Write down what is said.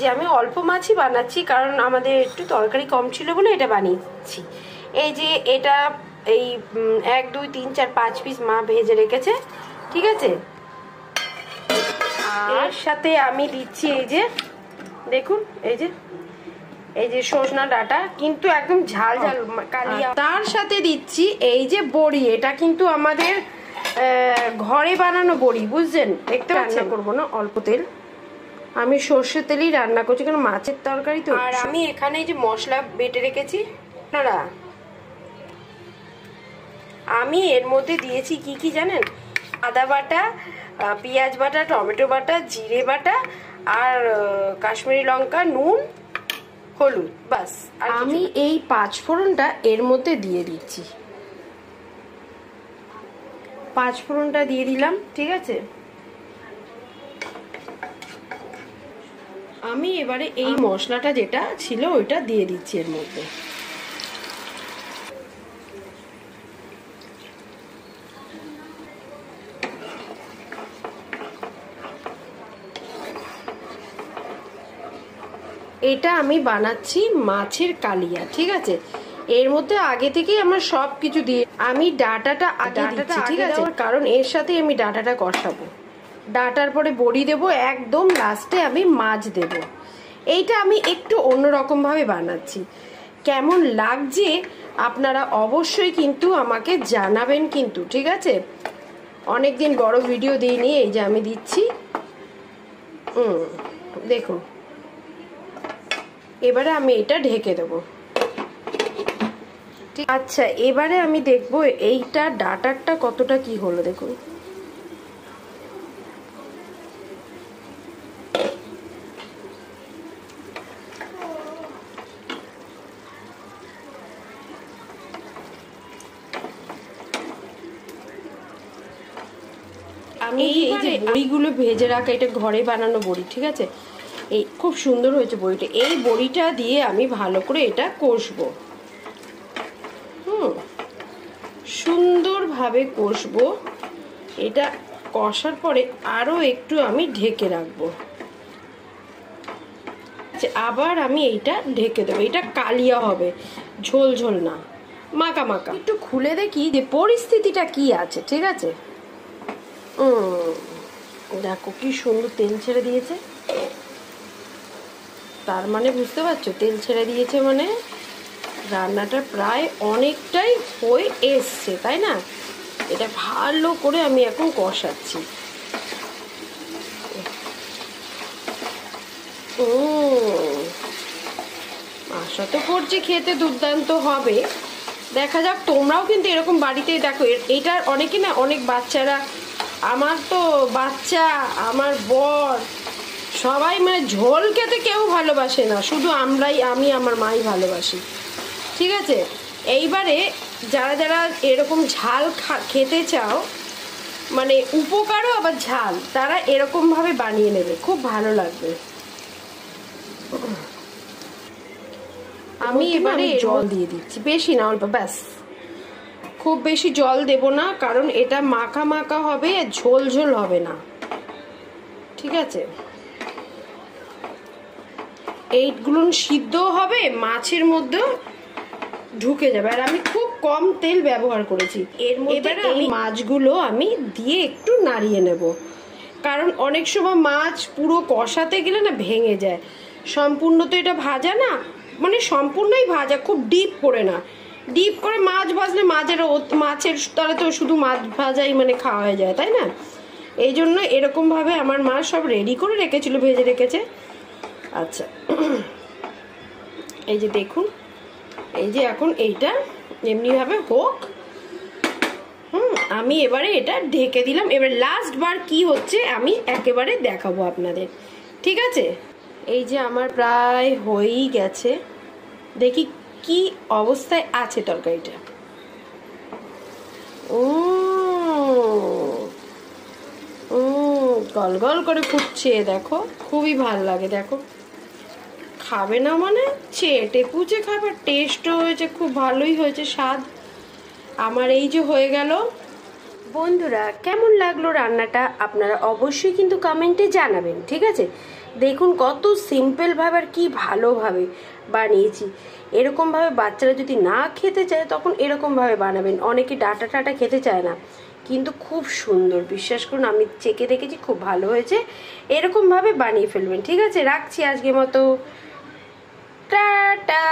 যে আমি অল্প মাছই বানাচ্ছি, কারণ আমাদের একটু তরকারি কম ছিল বলে এটা বানিয়েছি। এই যে এটা এই 1 2 3 4 5 পিস মা ভেজে রেখেছে, ঠিক আছে। আর সাথে আমি দিচ্ছি এই যে দেখুন, এই যে সজনা ডাঁটা, কিন্তু একদম ঝাল ঝাল কালিয়া। তার সাথে দিচ্ছি এই যে বড়ি, এটা কিন্তু আমাদের ঘরে বানানো বড়ি, বুঝছেন। দেখতে রান্না করবো না, অল্প তেল, আমি সর্ষের তেলই রান্না করছি, কারণ মাছের তরকারি তো। আর আমি এখানে এই যে মশলা বেটে রেখেছি আপনারা, আমি এর মধ্যে দিয়েছি কি কি জানেন? আদা বাটা, পেঁয়াজ বাটা, টমেটো বাটা, জিরে বাটা, আর কাশ্মীরি লঙ্কা, নুন, হলুদ, বাস। আর আমি এই 5 ফোড়নটা এর মধ্যে দিয়ে দিচ্ছি, 5 ফোড়নটা দিয়ে দিলাম, ঠিক আছে। আমি এবারে এই মশলাটা যেটা ছিল ওইটা দিয়ে দিচ্ছি এর মধ্যে। এটা আমি বানাচ্ছি মাছের কালিয়া, ঠিক আছে। এর মধ্যে আগে থেকেই আমার সব কিছু দিয়ে আমি ডাঁটাটা আগে দিচ্ছি, ঠিক আছে, কারণ এর সাথে আমি ডাঁটাটা কষাবো। ডাঁটার পরে বড়ি দেবো, একদম লাস্টে আমি মাছ দেব। এইটা আমি একটু অন্যরকম ভাবে বানাচ্ছি, কেমন লাগছে আপনারা অবশ্যই কিন্তু আমাকে জানাবেন কিন্তু, ঠিক আছে। অনেকদিন বড় ভিডিও দিইনি, এই যে আমি দিচ্ছি, দেখুন। এবারে আমি এটা ঢেকে দেবো। আচ্ছা, এবারে আমি দেখবো এইটা ডাঁটারটা কতটা কি হলো, দেখুন। আমি এই যে বড়িগুলো ভেজে রাখা, এটা ঘরে বানানো বড়ি, ঠিক আছে। এই খুব সুন্দর হয়েছে বড়িটা। এই বড়িটা দিয়ে আমি ভালো করে এটা কষবো, সুন্দরভাবে কষবো। এটা কষার পরে আরো একটু আমি ঢেকে রাখবো, আবার আমি এইটা ঢেকে দেবো। এটা কালিয়া হবে, ঝোল ঝোল না, মাখা মাখা। একটু খুলে দেখি যে পরিস্থিতিটা কি আছে, ঠিক আছে। দেখো কি সুন্দর তেল ছেড়ে দিয়েছে, তার মানে বুঝতে পারছো, তেল ছেড়ে দিয়েছে মানে রান্নাটা প্রায় অনেকটাই হয়ে এসছে, তাই না। এটা ভালো করে আমি এখন কষাচ্ছি। আশা তো করছি খেতে দুর্দান্ত হবে, দেখা যাক। তোমরাও কিন্তু এরকম বাড়িতে দেখো, এইটার অনেকে না, অনেক বাচ্চারা, আমার তো বাচ্চা, আমার বর, সবাই মানে ঝোল খেতে কেউ ভালোবাসে না, শুধু আমি আমার মাই ভালোবাসি, ঠিক আছে। এইবারে যারা যারা এরকম ঝাল খেতে চাও, মানে উপকারও আবার ঝাল, তারা এরকম ভাবে বানিয়ে নেবে, খুব ভালো লাগবে। আমি এবারে জল দিয়ে দিচ্ছি, বেশি না, অল্প, ব্যাস। খুব বেশি জল দেব না, কারণ এটা মাখা মাখা হবে, ঝোল ঝোল হবে না, ঠিক আছে। এইগুলো সিদ্ধ হবে, মাছের মধ্যে ঢুকে যাবে। আর আমি খুব কম তেল ব্যবহার করেছি এর মধ্যে। এই মাছগুলো আমি দিয়ে একটু নাড়িয়ে নেব, কারণ অনেক সময় মাছ পুরো কষাতে গেলে না ভেঙে যায়। সম্পূর্ণ তো এটা ভাজা না, মানে সম্পূর্ণই ভাজা, খুব ডিপ করে না। ডিপ করে মাছ ভাজলে মাছের তলে তো শুধু মাছ ভাজাই মানে খাওয়া হয়ে যায়, তাই না। এই জন্য এরকম ভাবে আমার মা সব রেডি করে রেখেছিল, ভেজে রেখেছে। আচ্ছা, এই যে দেখুন, এই যে এখন এইটা এমনিভাবে হোক। আমি এবারে এটা ঢেকে দিলাম। এবার লাস্ট বার কি হচ্ছে আমি একেবারে দেখাবো আপনাদের, ঠিক আছে। এই যে আমার প্রায় হয়েই গেছে, দেখি কি অবস্থায় আছে তরকারিটা। গল গল করে ফুটছে, দেখো, খুবই ভালো লাগে। দেখো, খাবে না মানে চেটে পুচে খাবে। টেস্টও হয়েছে, খুব ভালোই হয়েছে স্বাদ। আমার এই যে হয়ে গেল। বন্ধুরা, কেমন লাগলো রান্নাটা আপনারা অবশ্যই কিন্তু কমেন্টে জানাবেন, ঠিক আছে। দেখুন কত সিম্পল ভাবে আর কি ভালোভাবে বানিয়েছি। এরকম ভাবে বাচ্চারা যদি না খেতে চায় তখন এরকম ভাবে বানাবেন। অনেকে ডাটা টাটা খেতে চায় না, কিন্তু খুব সুন্দর, বিশ্বাস করুন আমি চেখে দেখেছি, খুব ভালো হয়েছে। এরকম ভাবে বানিয়ে ফেলবেন। ঠিক আছে, রাখছি আজকের মতো, টাটা।